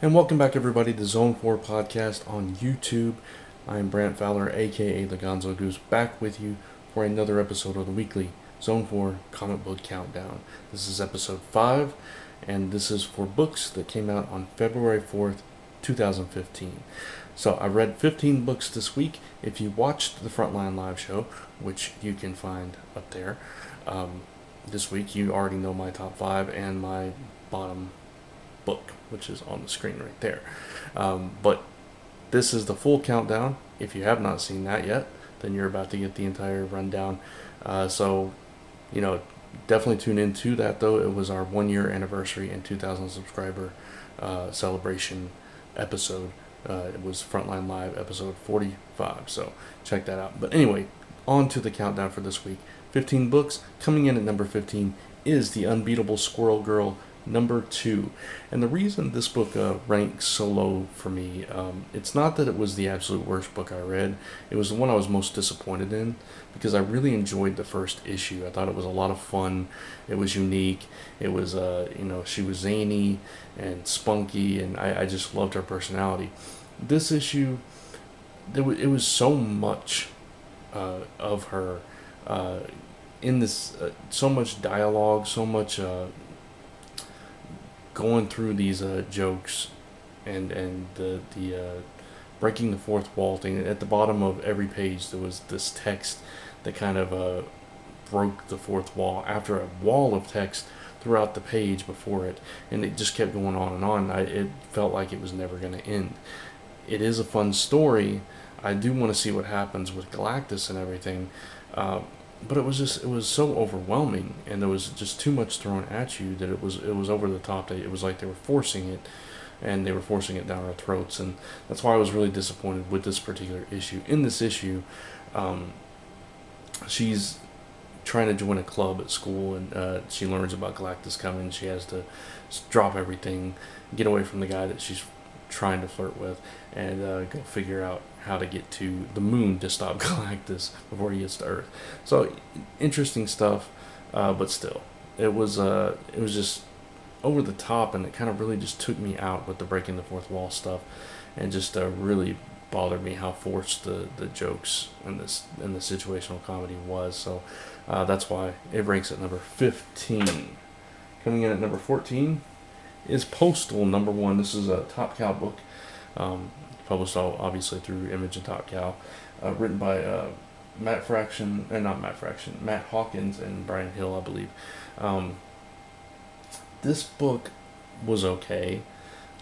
And welcome back, everybody, to Zone 4 Podcast on YouTube. I am Brant Fowler, aka the Gonzogoose, back with you for another episode of the weekly Zone 4 Comic Book Countdown. This is episode 5, and this is for books that came out on February 4th, 2015. So I read 15 books this week. If you watched the Frontline live show, which you can find up there, this week you already know my top 5 and my bottom book, which is on the screen right there. But this is the full countdown. If you have not seen that yet, then you're about to get the entire rundown. So, definitely tune into that, though. It was our 1 year anniversary and 2,000 subscriber celebration episode. It was Frontline Live episode 45, so check that out. But anyway, on to the countdown for this week. 15 books. Coming in at number 15 is The Unbeatable Squirrel Girl, number 2. And the reason this book ranks so low for me, it's not that it was the absolute worst book I read. It was the one I was most disappointed in, because I really enjoyed the first issue. I thought it was a lot of fun. It was unique. It was, she was zany and spunky, and I just loved her personality. This issue, it was so much of her in this, so much dialogue, so much going through these jokes and the breaking the fourth wall thing. At the bottom of every page there was this text that kind of broke the fourth wall after a wall of text throughout the page before it, and it just kept going on and on. It felt like it was never going to end. It is a fun story. I do want to see what happens with Galactus and everything, but it was so overwhelming, and there was just too much thrown at you that it was over the top. It was like they were forcing it, and they were forcing it down our throats, and that's why I was really disappointed with this particular issue. In this issue, she's trying to join a club at school, and she learns about Galactus coming. She has to drop everything, get away from the guy that she's trying to flirt with, and go figure out how to get to the moon to stop Galactus before he gets to Earth. So interesting stuff, but still, it was just over the top, and it kind of really just took me out with the breaking the fourth wall stuff, and just really bothered me how forced the jokes and the situational comedy was. So that's why it ranks at number 15. Coming in at number 14 is Postal No. 1. This is a Top Cow book, published obviously through Image and Top Cow, written by Matt Hawkins and Brian Hill, I believe. This book was okay.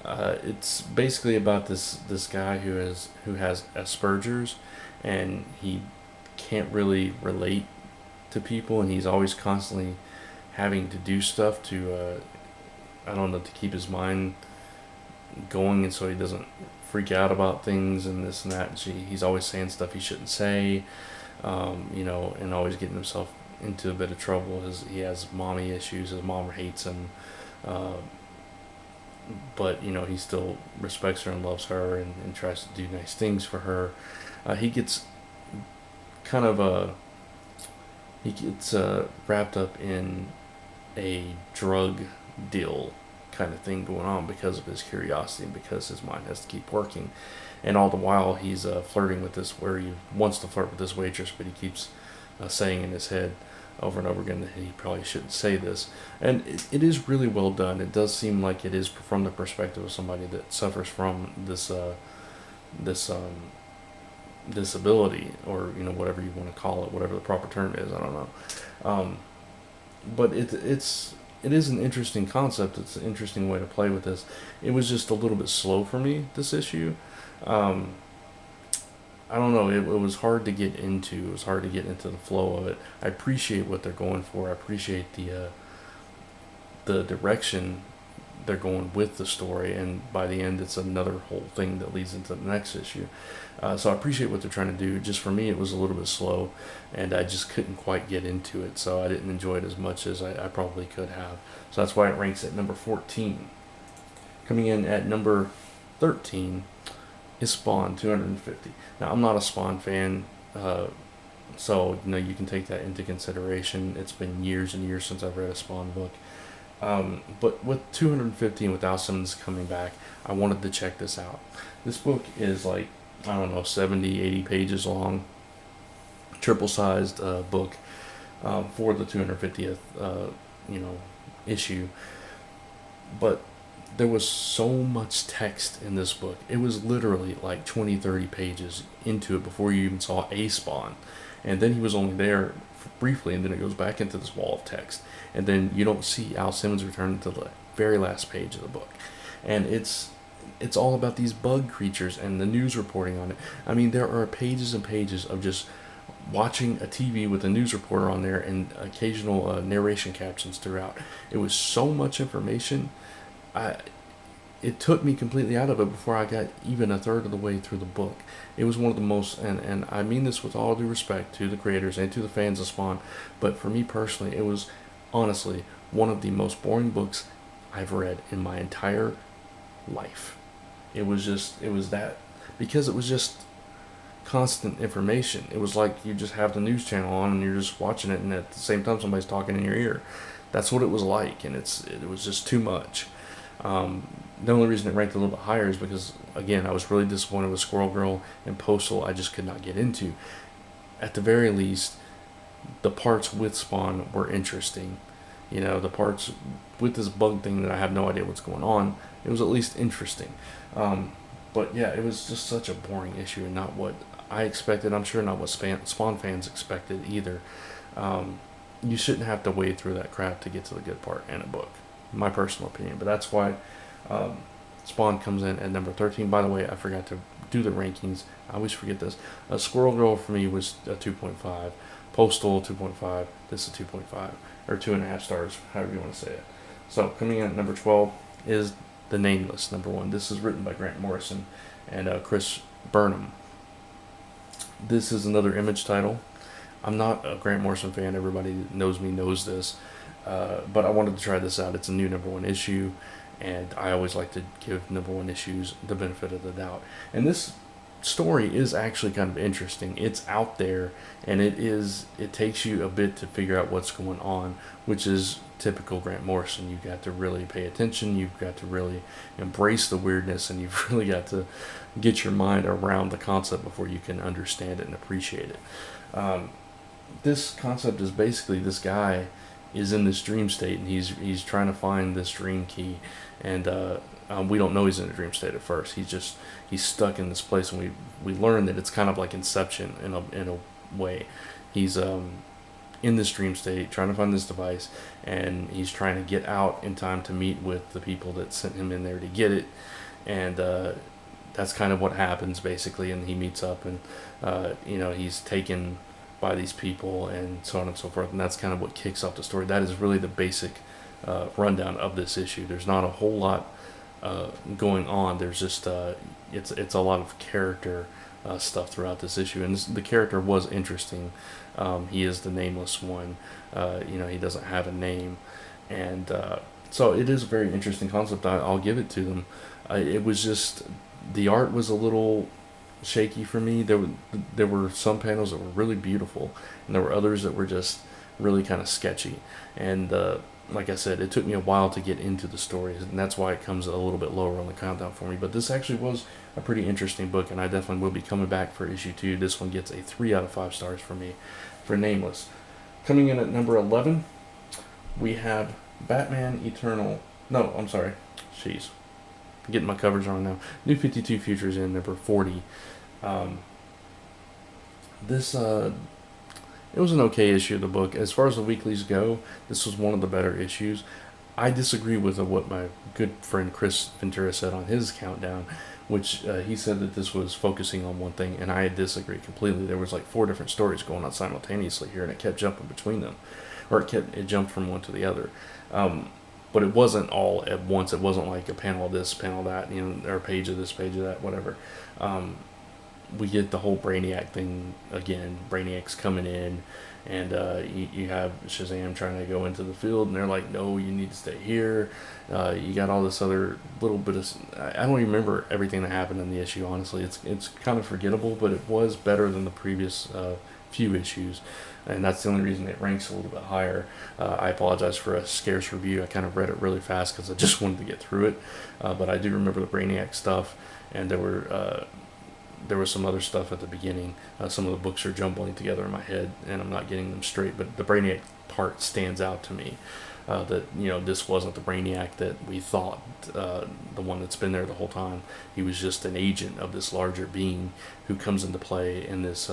It's basically about this guy who has Asperger's, and he can't really relate to people, and he's always constantly having to do stuff to to keep his mind going, and so he doesn't freak out about things and this and that. And he's always saying stuff he shouldn't say, and always getting himself into a bit of trouble. He has mommy issues. His mom hates him, but he still respects her and loves her, and tries to do nice things for her. He gets kind of wrapped up in a drug deal kind of thing going on because of his curiosity and because his mind has to keep working. And all the while he's flirting with this, where he wants to flirt with this waitress, but he keeps saying in his head over and over again that he probably shouldn't say this. And it is really well done. It does seem like it is from the perspective of somebody that suffers from this disability, or whatever you want to call it, whatever the proper term is, I don't know. But it is an interesting concept. It's an interesting way to play with this. It was just a little bit slow for me, this issue. I don't know, it was hard to get into. It was hard to get into the flow of it. I appreciate what they're going for. I appreciate the direction they're going with the story, and by the end it's another whole thing that leads into the next issue. So I appreciate what they're trying to do. Just for me, it was a little bit slow, and I just couldn't quite get into it, so I didn't enjoy it as much as I probably could have. So that's why it ranks at number 14. Coming in at number 13 is Spawn 250. Now, I'm not a Spawn fan, so you can take that into consideration. It's been years and years since I've read a Spawn book. But with 250 and with Al Simmons coming back, I wanted to check this out. This book is like, I don't know, 70, 80 pages long, triple sized book for the 250th, you know, issue. But there was so much text in this book. It was literally like 20, 30 pages into it before you even saw a Spawn. And then he was only there briefly, and then it goes back into this wall of text. And then you don't see Al Simmons return until the very last page of the book. And it's all about these bug creatures and the news reporting on it. I mean, there are pages and pages of just watching a TV with a news reporter on there and occasional narration captions throughout. It was so much information. It took me completely out of it before I got even a third of the way through the book. It was one of the most, and I mean this with all due respect to the creators and to the fans of Spawn, but for me personally, it was honestly one of the most boring books I've read in my entire life. It was that, because it was just constant information. It was like you just have the news channel on and you're just watching it, and at the same time somebody's talking in your ear. That's what it was like, and it was just too much. The only reason it ranked a little bit higher is because, again, I was really disappointed with Squirrel Girl and Postal. I just could not get into. At the very least, the parts with Spawn were interesting. You know, the parts with this bug thing that I have no idea what's going on, it was at least interesting. But yeah, it was just such a boring issue and not what I expected. I'm sure not what Spawn fans expected either. You shouldn't have to wade through that crap to get to the good part in a book, my personal opinion. But that's why Spawn comes in at number 13. By the way, I forgot to do the rankings. I always forget this. Squirrel Girl for me was a 2.5. Postal 2.5. This is 2.5 or 2.5 stars, however you want to say it. So coming in at number 12 is The Nameless, number 1. This is written by Grant Morrison and Chris Burnham. This is another Image title. I'm not a Grant Morrison fan. Everybody that knows me knows this. But I wanted to try this out. It's a new number 1 issue, and I always like to give number 1 issues the benefit of the doubt. And this story is actually kind of interesting. It's out there, and it takes you a bit to figure out what's going on, which is typical Grant Morrison. You've got to really pay attention. You've got to really embrace the weirdness, and you've really got to get your mind around the concept before you can understand it and appreciate it. This concept is basically this guy is in this dream state, and he's trying to find this dream key, and we don't know he's in a dream state at first. He's stuck in this place, and we learn that it's kind of like Inception in a way. He's in this dream state trying to find this device, and he's trying to get out in time to meet with the people that sent him in there to get it, and that's kind of what happens basically. And he meets up, and he's taken by these people and so on and so forth, and that's kind of what kicks off the story. That is really the basic rundown of this issue. There's not a whole lot going on. There's just it's a lot of character stuff throughout this issue, and the character was interesting. He is the nameless one. He doesn't have a name, and so it is a very interesting concept. I'll give it to them. It was just, the art was a little shaky for me. There were some panels that were really beautiful, and there were others that were just really kind of sketchy. And like I said, it took me a while to get into the stories, and that's why it comes a little bit lower on the countdown for me. But this actually was a pretty interesting book, and I definitely will be coming back for issue 2. This one gets a 3 out of 5 stars for me for Nameless. Coming in at number 11, we have Batman Eternal. No, I'm sorry. Jeez. Getting my covers wrong now. New 52 Futures in number 40. It was an okay issue of the book. As far as the weeklies go, this was one of the better issues. I disagree with what my good friend Chris Ventura said on his countdown, which he said that this was focusing on one thing, and I disagree completely. There was like 4 different stories going on simultaneously here, and it kept jumping between them, or it jumped from one to the other. But it wasn't all at once. It wasn't like a panel of this, panel of that, or a page of this, page of that, whatever. We get the whole Brainiac thing again. Brainiac's coming in, and you have Shazam trying to go into the field, and they're like, no, you need to stay here. You got all this other little bit of... I don't even remember everything that happened in the issue, honestly. It's kind of forgettable, but it was better than the previous few issues, and that's the only reason it ranks a little bit higher. I apologize for a scarce review. I kind of read it really fast because I just wanted to get through it, but I do remember the Brainiac stuff, and there was some other stuff at the beginning. Some of the books are jumbling together in my head, and I'm not getting them straight. But the Brainiac part stands out to me. That this wasn't the Brainiac that we thought, the one that's been there the whole time. He was just an agent of this larger being who comes into play in this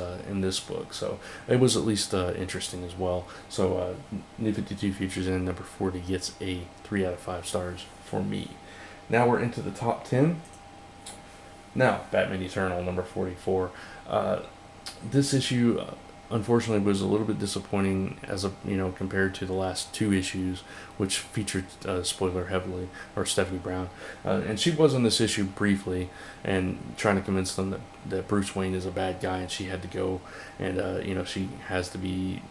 book. So it was at least interesting as well. So New 52 Futures in number 40 gets a 3 out of 5 stars for me. Now we're into the top 10. Now, Batman Eternal, number 44. This issue, unfortunately, was a little bit disappointing compared to the last 2 issues, which featured spoiler heavily, or Stephanie Brown. And she was in this issue briefly, and trying to convince them that Bruce Wayne is a bad guy, and she had to go, and she has to be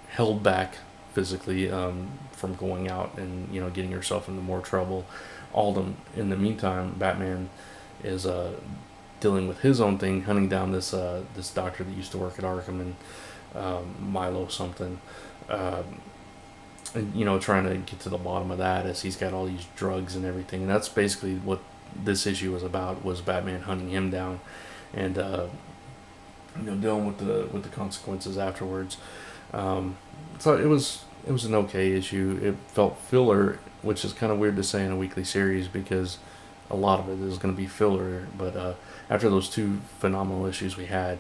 held back physically from going out and getting herself into more trouble. In the meantime, Batman is dealing with his own thing, hunting down this doctor that used to work at Arkham, and Milo something, and trying to get to the bottom of that, as he's got all these drugs and everything. And that's basically what this issue was about, was Batman hunting him down, and dealing with the consequences afterwards. So it was an okay issue. It felt filler, which is kind of weird to say in a weekly series, because a lot of it is going to be filler. But after those 2 phenomenal issues we had,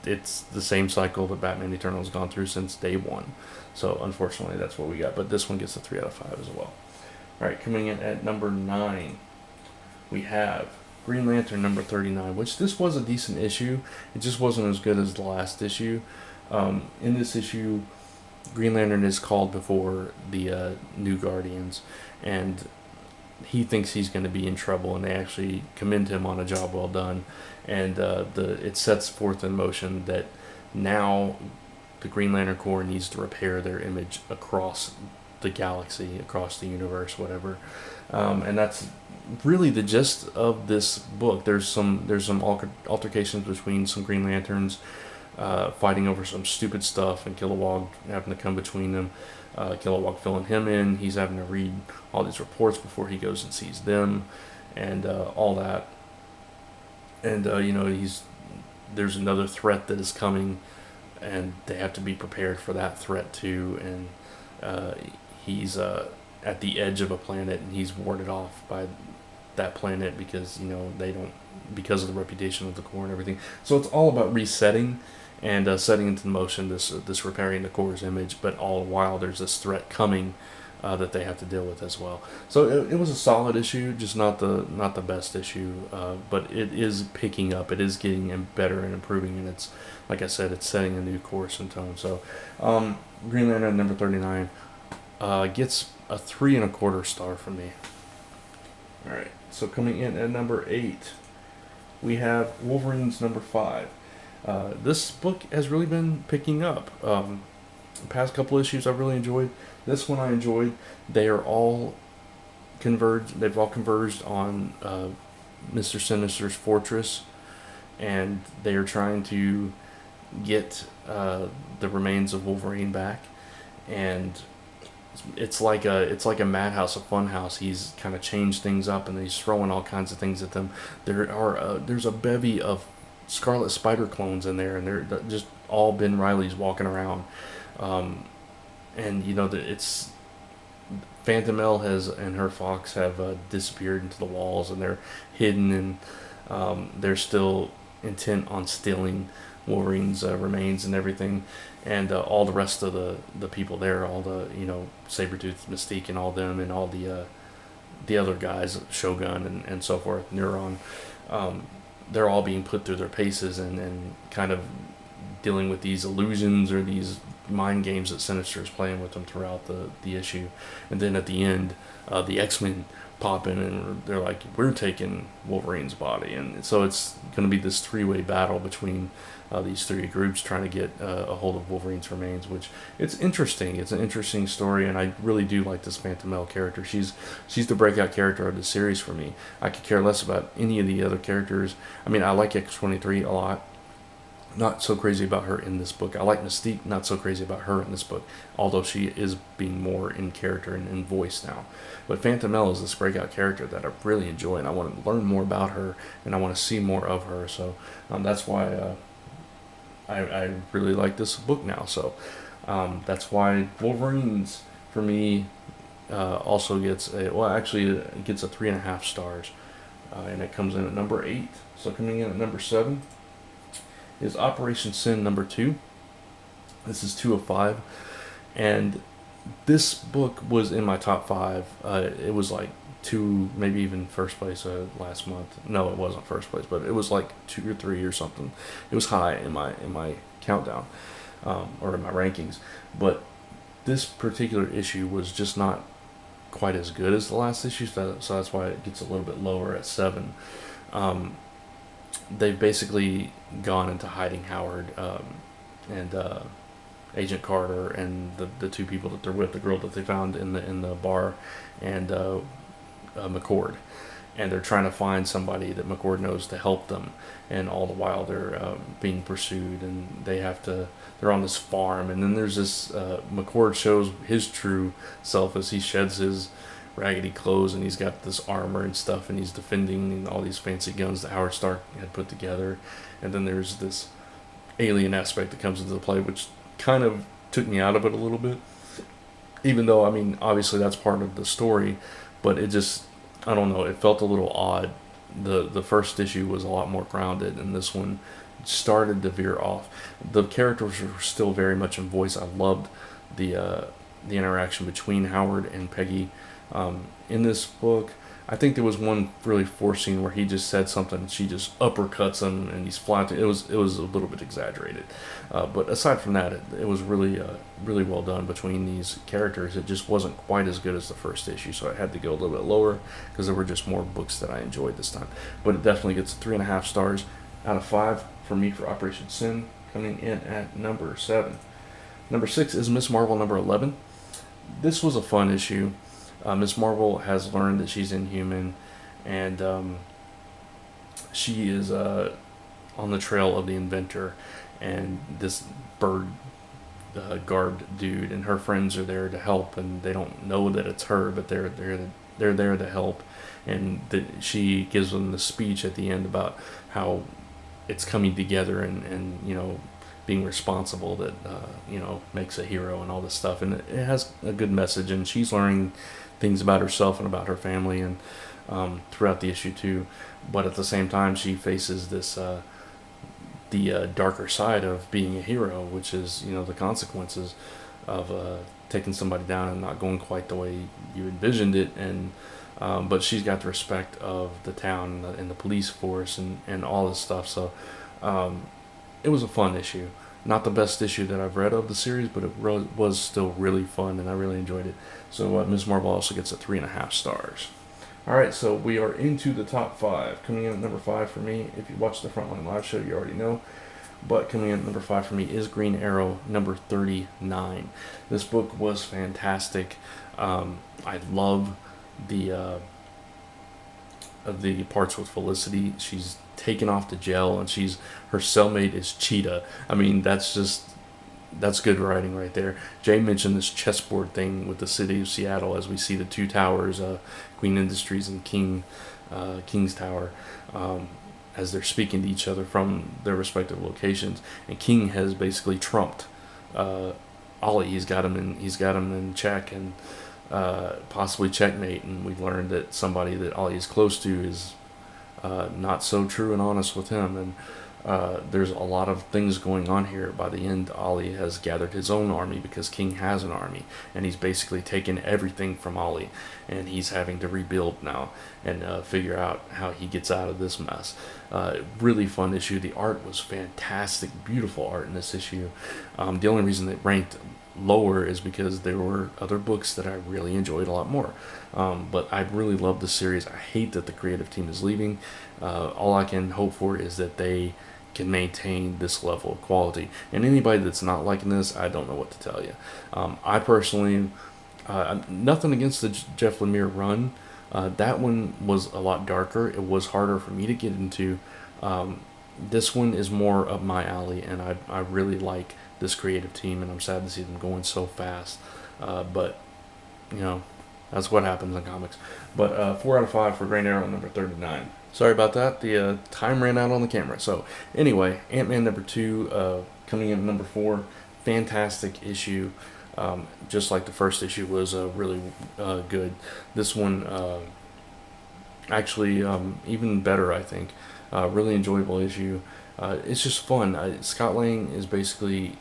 it's the same cycle that Batman Eternal has gone through since day 1. So unfortunately, that's what we got. But this one gets a 3 out of 5 as well. All right, coming in at number 9, we have Green Lantern number 39, which this was a decent issue. It just wasn't as good as the last issue. In this issue, Green Lantern is called before the New Guardians, and he thinks he's going to be in trouble, and they actually commend him on a job well done. And it sets forth in motion that now the Green Lantern Corps needs to repair their image across the galaxy, across the universe, whatever. And that's really the gist of this book. There's some altercations between some Green Lanterns, fighting over some stupid stuff, and Kilowog having to come between them. Kilowog filling him in. He's having to read all these reports before he goes and sees them, and all that. And there's another threat that is coming, and they have to be prepared for that threat too. And he's at the edge of a planet, and he's warded off by that planet because because of the reputation of the Corps and everything. So it's all about resetting and setting into motion this repairing the Corps' image, but all the while there's this threat coming that they have to deal with as well. So it was a solid issue, just not the best issue, but it is picking up. It is getting better and improving, and it's, like I said, it's setting a new course and tone. So Green Lantern number 39 gets a 3 1/4 star from me. All right, so coming in at number 8, we have Wolverine's number 5. This book has really been picking up. The past couple issues I've really enjoyed. This one I enjoyed. They are all converged. They've all converged on Mr. Sinister's fortress, and they are trying to get the remains of Wolverine back. And it's like a madhouse, a fun house. He's kind of changed things up, and he's throwing all kinds of things at them. There's a bevy of Scarlet Spider clones in there, and they're just all Ben Reilly's walking around. And it's Phantom Elle and her Fox have disappeared into the walls, and they're hidden, and they're still intent on stealing Wolverine's remains and everything. And all the rest of the people there, all the Sabretooth, Mystique, and all them, and all the other guys, Shogun and so forth, Neuron, they're all being put through their paces and kind of dealing with these illusions or these mind games that Sinister is playing with them throughout the issue. And then at the end, the X-Men pop in, and they're like, we're taking Wolverine's body. And so it's going to be this 3-way battle between these 3 groups trying to get a hold of Wolverine's remains, which it's interesting. It's an interesting story, and I really do like this Phantom Elle character. She's the breakout character of the series for me. I could care less about any of the other characters. I mean, I like X-23 a lot. Not so crazy about her in this book. I like Mystique, not so crazy about her in this book, although she is being more in character and in voice now. But Phantomelle is this breakout character that I really enjoy, and I want to learn more about her, and I want to see more of her. So that's why I really like this book now. So that's why Wolverines, for me, also gets it gets a 3.5 stars, and it comes in at number 8. So coming in at number 7 is Operation Sin number 2. This is 2 of 5, and this book was in my top 5. It was like 2, maybe even first place last month. No, it wasn't first place, but it was like 2 or 3 or something. It was high in my countdown, or in my rankings. But this particular issue was just not quite as good as the last issue, so that's why it gets a little bit lower at 7. They've basically gone into hiding, Howard and Agent Carter and the two people that they're with, the girl that they found in the bar, and McCord, and they're trying to find somebody that McCord knows to help them, and all the while they're being pursued, and they're on this farm, and then there's this McCord shows his true self as he sheds his raggedy clothes, and he's got this armor and stuff, and he's defending all these fancy guns that Howard Stark had put together. And then there's this alien aspect that comes into the play, which kind of took me out of it a little bit, even though, I mean, obviously that's part of the story, but it just, I don't know, it felt a little odd. The first issue was a lot more grounded, and this one started to veer off. The characters were still very much in voice. I loved the interaction between Howard and Peggy. In this book, I think there was one really forced scene where he just said something and she just uppercuts him and he's flat. It was a little bit exaggerated, but aside from that, it was really well done between these characters. It just wasn't quite as good as the first issue, so I had to go a little bit lower because there were just more books that I enjoyed this time. But it definitely gets 3.5 stars out of 5 for me for Operation Sin, coming in at number 7. Number 6 is Miss Marvel number 11. This was a fun issue. Miss Marvel has learned that she's inhuman, and she is on the trail of the inventor, and this bird garbed dude and her friends are there to help, and they don't know that it's her, but they're there to help. And she gives them the speech at the end about how it's coming together, and being responsible that makes a hero and all this stuff, and it has a good message, and she's learning things about herself and about her family, and throughout the issue too. But at the same time, she faces this the darker side of being a hero, which is the consequences of taking somebody down and not going quite the way you envisioned it. And but she's got the respect of the town and the police force and all this stuff. So it was a fun issue. Not the best issue that I've read of the series, but it was still really fun, and I really enjoyed it. So Ms. Marvel also gets a 3.5 stars. Alright, so we are into the top 5. Coming in at number 5 for me, if you watched the Frontline live show, you already know. But coming in at number 5 for me is Green Arrow number 39. This book was fantastic. I love the parts with Felicity. She's taken off to jail, and her cellmate is Cheetah. I mean, that's good writing right there. Jay mentioned this chessboard thing with the city of Seattle as we see the two towers, Queen Industries and King's Tower, as they're speaking to each other from their respective locations. And King has basically trumped Ollie. He's got him in check, and possibly checkmate. And we've learned that somebody that Ollie is close to is not so true and honest with him, and there's a lot of things going on here. By the end, Ollie has gathered his own army because King has an army, and he's basically taken everything from Ollie, and he's having to rebuild now and figure out how he gets out of this mess. Really fun issue. The art was fantastic, beautiful art in this issue. The only reason it ranked lower is because there were other books that I really enjoyed a lot more. But I really love the series. I hate that the creative team is leaving. All I can hope for is that they can maintain this level of quality. And anybody that's not liking this, I don't know what to tell you. I personally, nothing against the Jeff Lemire run. That one was a lot darker. It was harder for me to get into. this one is more up my alley, and I really like this creative team, and I'm sad to see them going so fast. But you know, that's what happens in comics. But 4 out of 5 for Green Arrow number 39. Sorry about that. The time ran out on the camera. So anyway, Ant-Man number 2 coming in at number 4. Fantastic issue. Just like the first issue was really good. This one actually even better, I think. Really enjoyable issue. It's just fun. Scott Lang is basically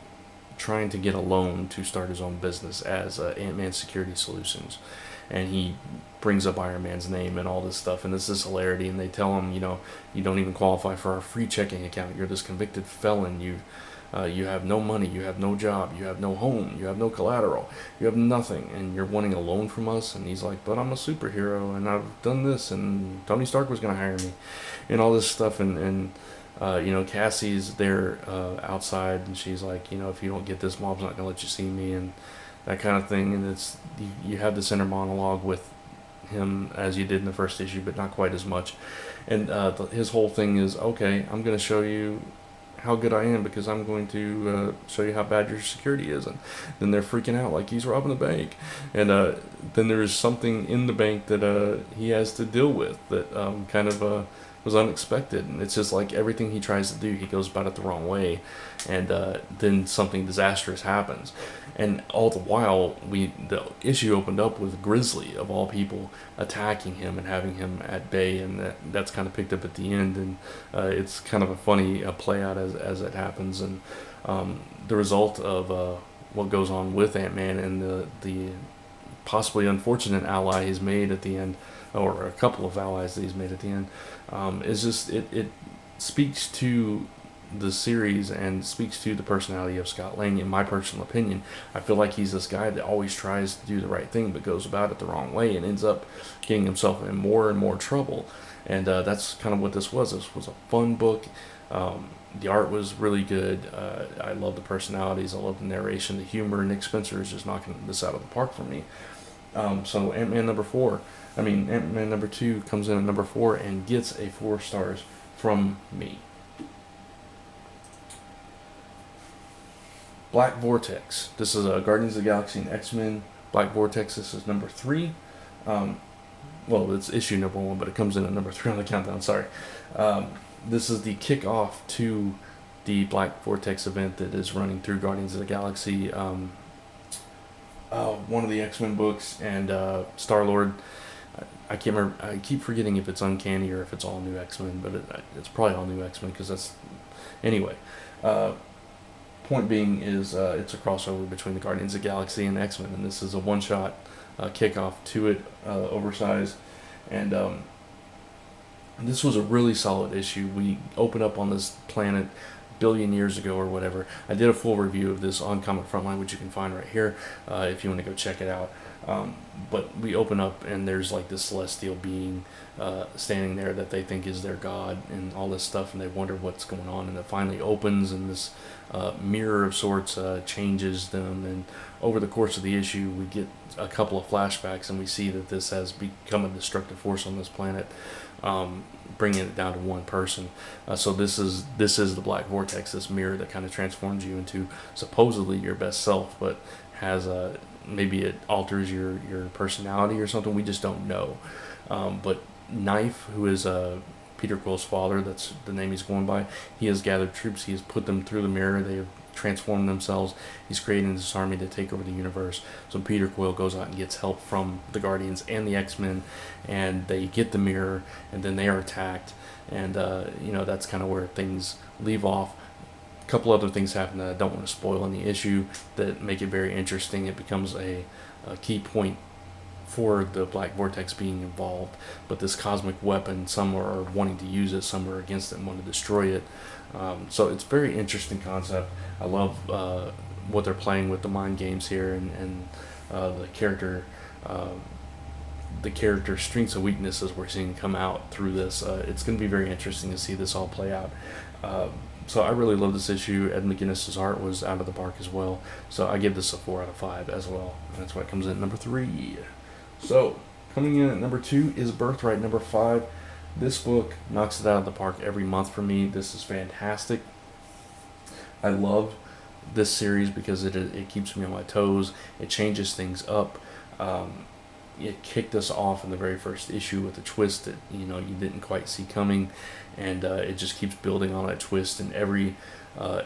trying to get a loan to start his own business as Ant-Man Security Solutions, and he brings up Iron Man's name and all this stuff, and this is hilarity. And they tell him, you don't even qualify for our free checking account. You're this convicted felon. You have no money, you have no job, you have no home, you have no collateral, you have nothing, and you're wanting a loan from us. And he's like, but I'm a superhero, and I've done this, and Tony Stark was going to hire me, and all this stuff. And Cassie's there outside, and she's like, if you don't get this, Mom's not going to let you see me, and that kind of thing. And it's you have this inner monologue with him as you did in the first issue, but not quite as much. And his whole thing is, okay, I'm going to show you how good I am, because I'm going to show you how bad your security is. And then they're freaking out like he's robbing the bank. And then there's something in the bank that he has to deal with that kind of was unexpected. And it's just like everything he tries to do, he goes about it the wrong way, and then something disastrous happens. And all the while, the issue opened up with Grizzly, of all people, attacking him and having him at bay, and that's kind of picked up at the end. And it's kind of a funny play out as it happens. And the result of what goes on with Ant-Man and the possibly unfortunate ally he's made at the end, or a couple of allies that he's made at the end, is just it speaks to the series and speaks to the personality of Scott Lang. In my personal opinion, I feel like he's this guy that always tries to do the right thing but goes about it the wrong way and ends up getting himself in more and more trouble. And that's kind of what this was. This was a fun book. The art was really good. I love the personalities. I love the narration, the humor. Nick Spencer is just knocking this out of the park for me. So Ant-Man number 2 comes in at number 4 and gets a 4 stars from me. Black Vortex. This is Guardians of the Galaxy and X-Men. Black Vortex, this is number 3. It's issue number 1, but it comes in at number 3 on the countdown, sorry. This is the kickoff to the Black Vortex event that is running through Guardians of the Galaxy, one of the X-Men books, and Star-Lord. I can't remember. I keep forgetting if it's Uncanny or if it's all new X-Men, but it's probably all new X-Men, because that's... Anyway, point being is it's a crossover between the Guardians of the Galaxy and X-Men, and this is a one-shot kickoff to it, oversized. And this was a really solid issue. We opened up on this planet a billion years ago or whatever. I did a full review of this on Comic Frontline, which you can find right here if you want to go check it out. But we open up and there's like this celestial being standing there that they think is their god and all this stuff, and they wonder what's going on, and it finally opens, and this mirror of sorts changes them. And over the course of the issue, we get a couple of flashbacks, and we see that this has become a destructive force on this planet, bringing it down to one person. So this is the Black Vortex, this mirror that kind of transforms you into supposedly your best self, but has maybe it alters your personality or something. We just don't know. But Knife, who is Peter Quill's father, that's the name he's going by, he has gathered troops. He has put them through the mirror. They have transformed themselves. He's creating this army to take over the universe. So Peter Quill goes out and gets help from the Guardians and the X-Men, and they get the mirror, and then they are attacked. And that's kind of where things leave off. A couple other things happen that I don't want to spoil in the issue that make it very interesting. It becomes a key point for the Black Vortex being involved. But this cosmic weapon, some are wanting to use it, some are against it and want to destroy it. So it's a very interesting concept. I love what they're playing with the mind games here, and the character strengths and weaknesses we're seeing come out through this. It's going to be very interesting to see this all play out. So I really love this issue. Ed McGuinness's art was out of the park as well. So I give this a 4 out of 5 as well. And that's why it comes in at number 3. So coming in at number 2 is Birthright number 5. This book knocks it out of the park every month for me. This is fantastic. I love this series because it keeps me on my toes. It changes things up. It kicked us off in the very first issue with a twist that you didn't quite see coming, and it just keeps building on that twist. And every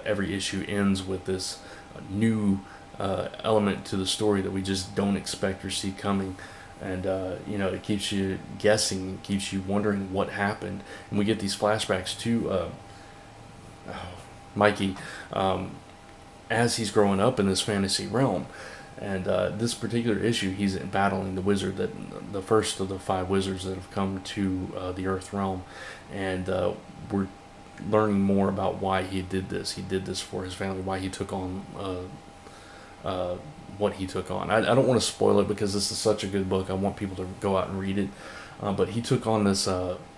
issue ends with this new element to the story that we just don't expect or see coming. And it keeps you guessing, it keeps you wondering what happened, and we get these flashbacks to Mikey as he's growing up in this fantasy realm. And this particular issue, he's battling the wizard, the first of the 5 wizards that have come to the Earth realm, and we're learning more about why he did this. He did this for his family, why he took on what he took on. I don't want to spoil it because this is such a good book. I want people to go out and read it. But he took on this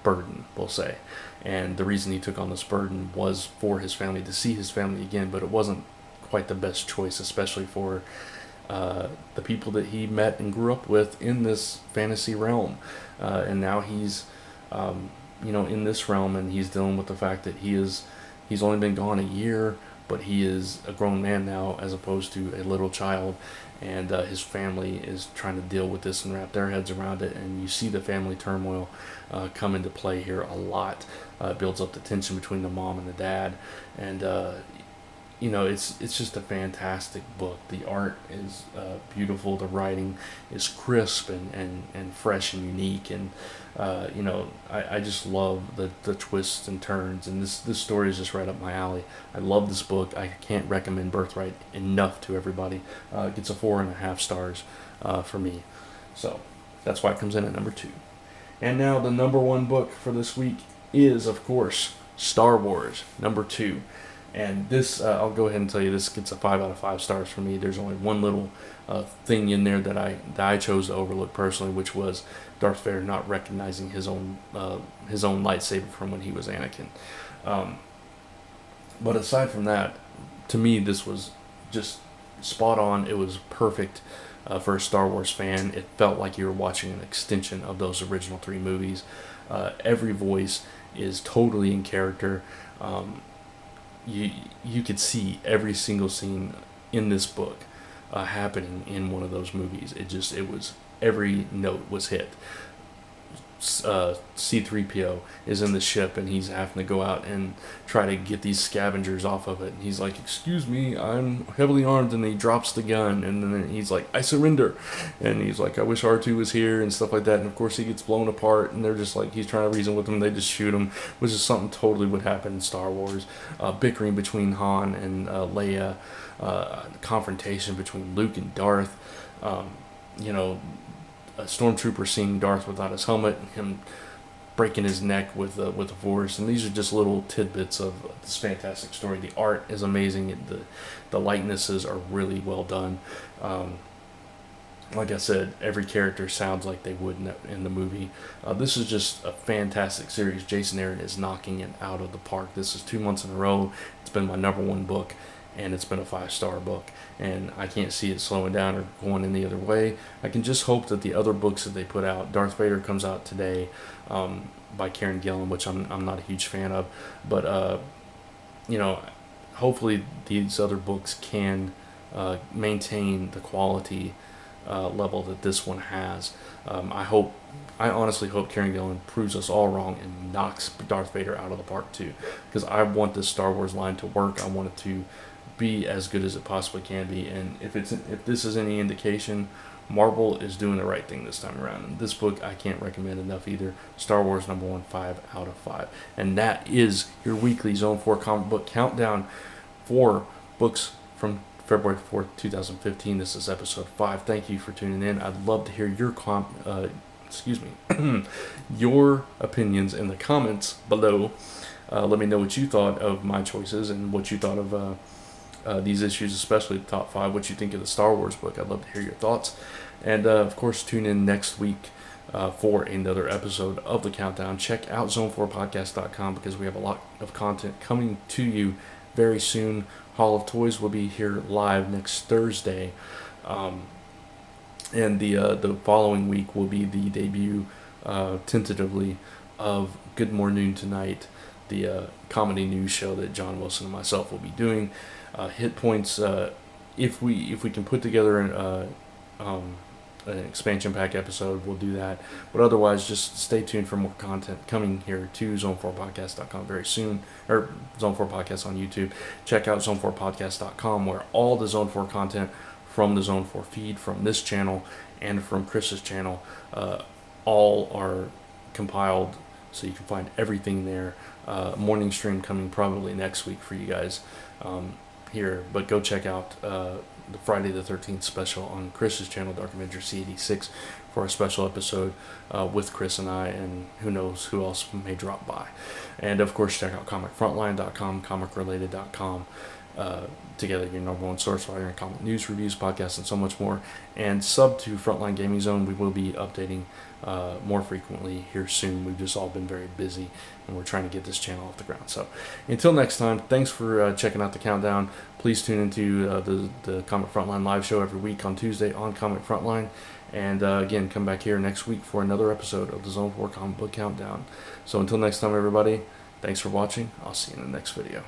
burden, we'll say. And the reason he took on this burden was for his family, to see his family again. But it wasn't quite the best choice, especially for the people that he met and grew up with in this fantasy realm. And now he's, in this realm, and he's dealing with the fact that he's only been gone a year, but he is a grown man now as opposed to a little child, and his family is trying to deal with this and wrap their heads around it. And you see the family turmoil come into play here a lot. It builds up the tension between the mom and the dad, and it's just a fantastic book. The art is beautiful. The writing is crisp and fresh and unique. And I just love the twists and turns. And this story is just right up my alley. I love this book. I can't recommend Birthright enough to everybody. It gets a 4.5 stars for me. So that's why it comes in at number 2. And now the number 1 book for this week is, of course, Star Wars, number 2. And this, I'll go ahead and tell you, this gets a 5 out of 5 stars for me. There's only one little thing in there that I chose to overlook personally, which was Darth Vader not recognizing his own lightsaber from when he was Anakin. But aside from that, to me, this was just spot on. It was perfect for a Star Wars fan. It felt like you were watching an extension of those original 3 movies. Every voice is totally in character. You could see every single scene in this book happening in one of those movies. It was every note was hit. C-3PO is in the ship, and he's having to go out and try to get these scavengers off of it. And he's like, "Excuse me, I'm heavily armed," and he drops the gun, and then he's like, "I surrender," and he's like, "I wish R2 was here," and stuff like that. And of course he gets blown apart, and they're just like, he's trying to reason with them, they just shoot him, which is something totally would happen in Star Wars. Bickering between Han and Leia, confrontation between Luke and Darth, a stormtrooper seeing Darth without his helmet, and him breaking his neck with the Force. And these are just little tidbits of this fantastic story. The art is amazing. The likenesses are really well done. Like I said, every character sounds like they would in the movie. This is just a fantastic series. Jason Aaron is knocking it out of the park. This is 2 months in a row. It's been my number 1 book, and it's been a 5-star book, and I can't see it slowing down or going any other way. I can just hope that the other books that they put out, Darth Vader comes out today by Karen Gillan, which I'm not a huge fan of, but hopefully these other books can maintain the quality level that this one has. I honestly hope Karen Gillan proves us all wrong and knocks Darth Vader out of the park too, because I want this Star Wars line to work. I want it to be as good as it possibly can be, and if this is any indication, Marvel is doing the right thing this time around. And this book I can't recommend enough either. Star Wars number 1, 5 out of 5. And that is your weekly Zone 4 comic book countdown for books from February 4th, 2015. This is episode 5. Thank you for tuning in. I'd love to hear your your opinions in the comments below. Let me know what you thought of my choices and what you thought of these issues, especially the top 5, what you think of the Star Wars book. I'd love to hear your thoughts. And of course, tune in next week for another episode of the countdown. Check out zone4podcast.com because we have a lot of content coming to you very soon. Hall of Toys will be here live next Thursday. And the following week will be the debut, tentatively, of Good Morning Tonight, the comedy news show that John Wilson and myself will be doing. Hit points. If we can put together an expansion pack episode, we'll do that. But otherwise, just stay tuned for more content coming here to zone4podcast.com very soon, or Zone 4 Podcast on YouTube. Check out zone4podcast.com, where all the Zone 4 content from the Zone 4 feed, from this channel, and from Chris's channel, all are compiled, so you can find everything there. Morning stream coming probably next week for you guys here, but go check out the Friday the 13th special on Chris's channel, Dark Avenger C86, for a special episode with Chris and I, and who knows who else may drop by. And of course, check out comicfrontline.com, comicrelated.com, together your number one source for Iron comic news, reviews, podcasts, and so much more. And sub to Frontline Gaming Zone. We will be updating more frequently here soon. We've just all been very busy, and we're trying to get this channel off the ground. So until next time, thanks for checking out the countdown. Please tune into the Comic Frontline live show every week on Tuesday on Comic Frontline. And again, come back here next week for another episode of the Zone 4 Comic Book Countdown. So until next time, everybody, thanks for watching. I'll see you in the next video.